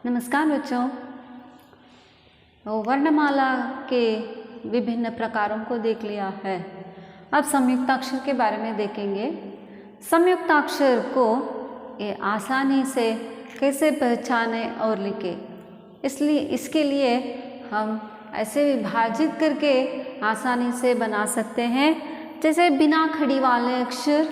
नमस्कार बच्चों। वर्णमाला के विभिन्न प्रकारों को देख लिया है। अब संयुक्ताक्षर के बारे में देखेंगे। संयुक्ताक्षर को ये आसानी से कैसे पहचाने और लिखें, इसलिए इसके लिए हम ऐसे विभाजित करके आसानी से बना सकते हैं, जैसे बिना खड़ी वाले अक्षर,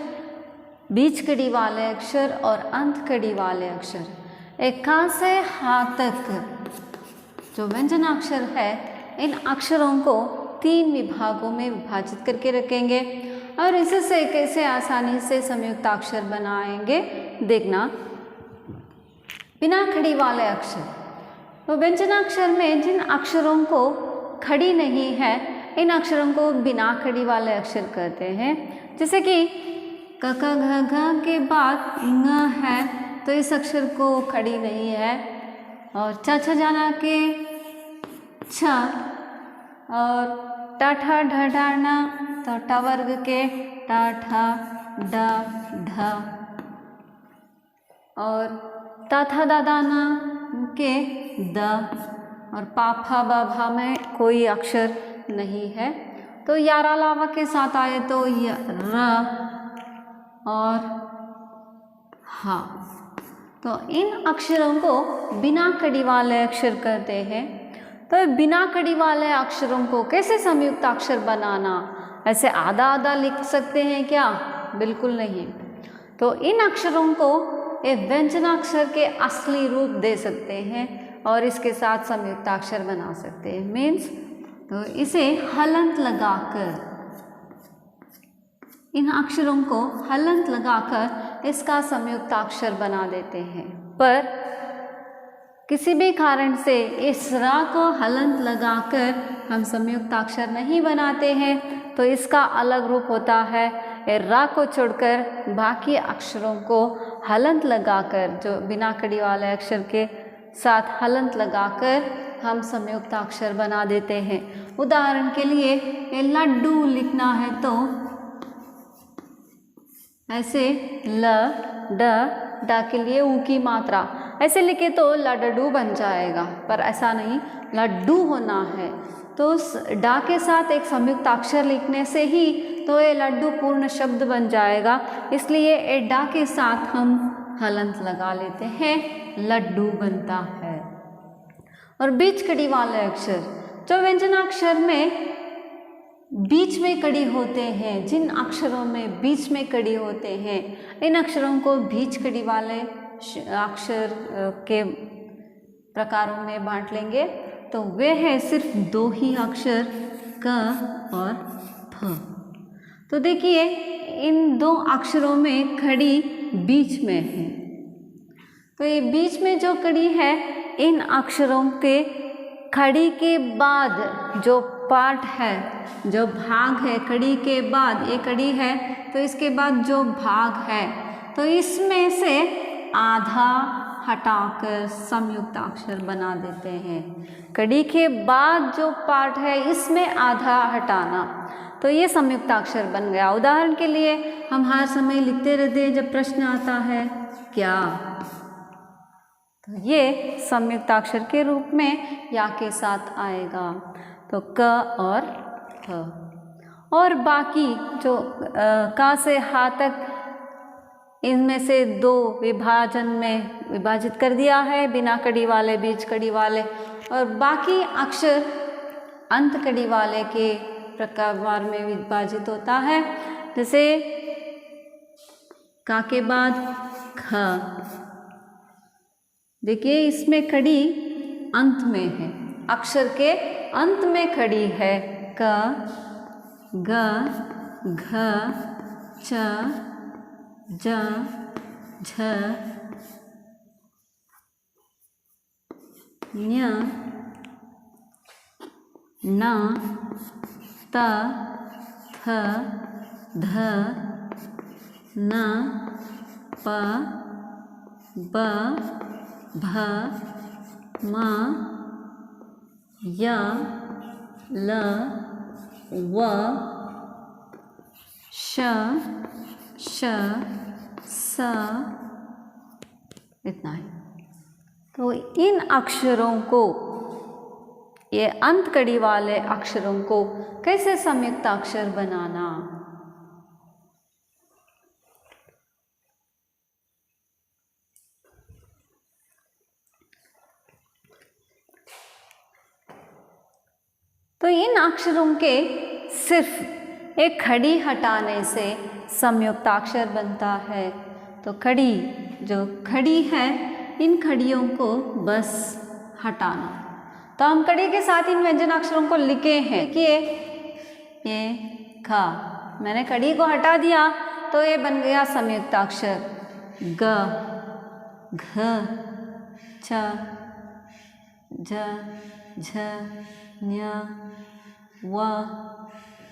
बीच कड़ी वाले अक्षर और अंत कड़ी वाले अक्षर। एक का से हा तक जो व्यंजनाक्षर है, इन अक्षरों को 3 विभागों में विभाजित करके रखेंगे और इससे कैसे आसानी से संयुक्ताक्षर बनाएंगे देखना। बिना खड़ी वाले अक्षर, तो व्यंजनाक्षर में जिन अक्षरों को खड़ी नहीं है, इन अक्षरों को बिना खड़ी वाले अक्षर कहते हैं। जैसे कि क ख घ घ के बाद ङ है, तो इस अक्षर को खड़ी नहीं है। और छ छ जाना के छ और ट ठ ढ ढ ण, तो ट वर्ग के ट ठ ड ढ और त थ द द न के द और पा फा ब भा में कोई अक्षर नहीं है। तो यारा लावा के साथ आए तो य र और हा। तो इन अक्षरों को बिना कड़ी वाले अक्षर कहते हैं। तो बिना कड़ी वाले अक्षरों को कैसे संयुक्त अक्षर बनाना, ऐसे आधा आधा लिख सकते हैं क्या? बिल्कुल नहीं। तो इन अक्षरों को एक व्यंजनाक्षर के असली रूप दे सकते हैं और इसके साथ संयुक्त अक्षर बना सकते हैं। मीन्स तो इसे हलंत लगाकर, इन अक्षरों को हलंत लगाकर इसका संयुक्ताक्षर बना देते हैं। पर किसी भी कारण से इस रा को हलंत लगाकर हम संयुक्ताक्षर नहीं बनाते हैं, तो इसका अलग रूप होता है। रा को छोड़कर बाकी अक्षरों को हलंत लगाकर, जो बिना कड़ी वाले अक्षर के साथ हलंत लगाकर हम संयुक्ताक्षर बना देते हैं। उदाहरण के लिए ये लड्डू लिखना है तो ऐसे ल ड डा के लिए ऊ की मात्रा ऐसे लिखे तो लड्डू बन जाएगा, पर ऐसा नहीं, लड्डू होना है। तो उस डा के साथ एक संयुक्त अक्षर लिखने से ही तो ये लड्डू पूर्ण शब्द बन जाएगा। इसलिए ए डा के साथ हम हलंत लगा लेते हैं, लड्डू बनता है। और बीच कड़ी वाले अक्षर, जो व्यंजनाक्षर में बीच में कड़ी होते हैं, जिन अक्षरों में बीच में कड़ी होते हैं, इन अक्षरों को बीच कड़ी वाले अक्षर के प्रकारों में बांट लेंगे। तो वे हैं सिर्फ 2 ही अक्षर, क और फ। तो देखिए इन 2 अक्षरों में खड़ी बीच में है। तो ये बीच में जो कड़ी है, इन अक्षरों के खड़ी के बाद जो पार्ट है, जो भाग है, कड़ी के बाद ये कड़ी है, तो इसके बाद जो भाग है, तो इसमें से आधा हटाकर संयुक्त अक्षर बना देते हैं। कड़ी के बाद जो पार्ट है, इसमें आधा हटाना, तो ये संयुक्त अक्षर बन गया। उदाहरण के लिए हम हर समय लिखते रहते हैं जब प्रश्न आता है क्या, तो ये संयुक्त अक्षर के रूप में या के साथ आएगा। तो क और ह। और बाकी जो का से हा तक, इनमें से 2 विभाजन में विभाजित कर दिया है, बिना कड़ी वाले, बीच कड़ी वाले, और बाकी अक्षर अंत कड़ी वाले के प्रकार में विभाजित होता है। जैसे का के बाद ख, देखिए इसमें कड़ी अंत में है, अक्षर के अंत में खड़ी है। क, ग, घ, च, ज, झ, ञ, न, त, थ, ध, न, प, ब, भ, म, य, ल, व, श, श, स, इतना ही। तो इन अक्षरों को, ये अंत कड़ी वाले अक्षरों को कैसे संयुक्ताक्षर बनाना। तो इन अक्षरों के सिर्फ एक खड़ी हटाने से संयुक्ताक्षर बनता है। तो खड़ी, जो खड़ी है, इन खड़ियों को बस हटाना। तो हम कड़ी के साथ इन व्यंजनाक्षरों को लिखे हैं कि ये खा, मैंने कड़ी को हटा दिया तो ये बन गया संयुक्ताक्षर ग, घ, छ, झ, झ, ञ, व,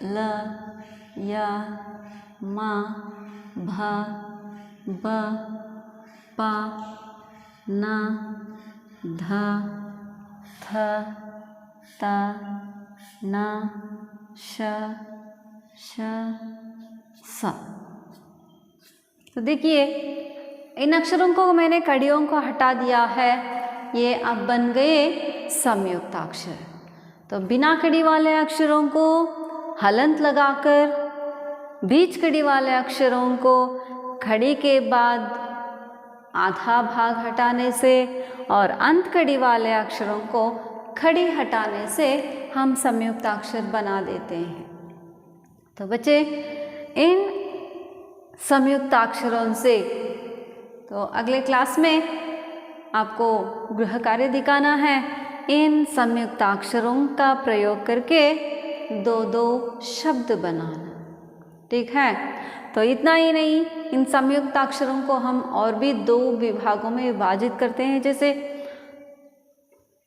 ल, य, म, भ, ब, प, न, ध, थ, त, न, श, श, स। तो देखिए इन अक्षरों को मैंने कड़ियों को हटा दिया है, ये अब बन गए संयुक्ताक्षर। तो बिना कड़ी वाले अक्षरों को हलंत लगाकर, बीच कड़ी वाले अक्षरों को खड़ी के बाद आधा भाग हटाने से और अंत कड़ी वाले अक्षरों को खड़ी हटाने से हम संयुक्ताक्षर बना देते हैं। तो बच्चे इन संयुक्ताक्षरों से, तो अगले क्लास में आपको गृह कार्य दिखाना है, इन संयुक्ताक्षरों का प्रयोग करके 2-2 शब्द बनाना। ठीक है, तो इतना ही नहीं, इन संयुक्ताक्षरों को हम और भी 2 विभागों में विभाजित करते हैं, जैसे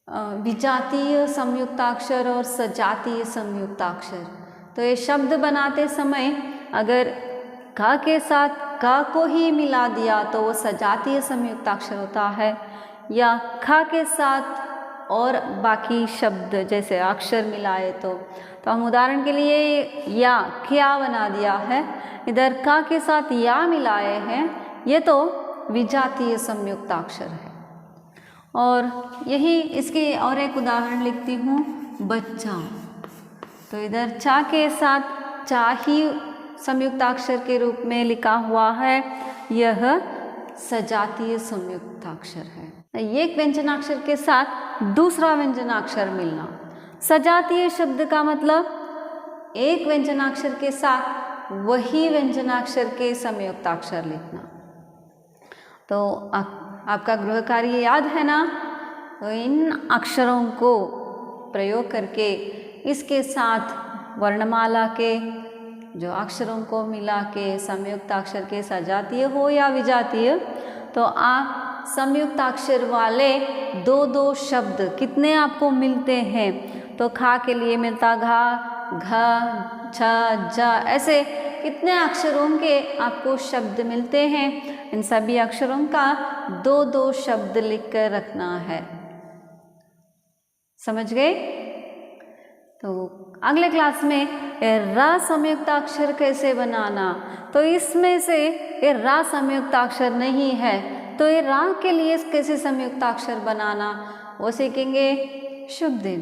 विजातीय संयुक्ताक्षर और सजातीय संयुक्ताक्षर। तो ये शब्द बनाते समय अगर का के साथ का को ही मिला दिया तो वो सजातीय संयुक्ताक्षर होता है, या खा के साथ और बाकी शब्द जैसे अक्षर मिलाए तो हम उदाहरण के लिए या क्या बना दिया है, इधर का के साथ या मिलाए हैं, ये तो विजातीय संयुक्ताक्षर है। और यही इसके और एक उदाहरण लिखती हूँ, बच्चा। तो इधर चा के साथ चा ही संयुक्ताक्षर के रूप में लिखा हुआ है, यह सजातीय संयुक्ताक्षर है। एक व्यंजनाक्षर के साथ दूसरा व्यंजनाक्षर मिलना। सजातीय शब्द का मतलब एक व्यंजनाक्षर के साथ वही व्यंजनाक्षर के संयुक्ताक्षर लिखना। तो आपका गृह कार्य याद है ना? तो इन अक्षरों को प्रयोग करके इसके साथ वर्णमाला के जो अक्षरों को मिला के संयुक्ताक्षर के सजातीय हो या विजातीय, तो आप संयुक्ताक्षर वाले 2-2 शब्द कितने आपको मिलते हैं? तो खा के लिए मिलता घा, घ, छ, ज, ऐसे कितने अक्षरों के आपको शब्द मिलते हैं? इन सभी अक्षरों का 2-2 शब्द लिख कर रखना है। समझ गए? तो अगले क्लास में र संयुक्ताक्षर कैसे बनाना, तो इसमें से ये र संयुक्ताक्षर नहीं है, तो ये रा के लिए कैसे संयुक्ताक्षर बनाना वो सीखेंगे। शुभ दिन।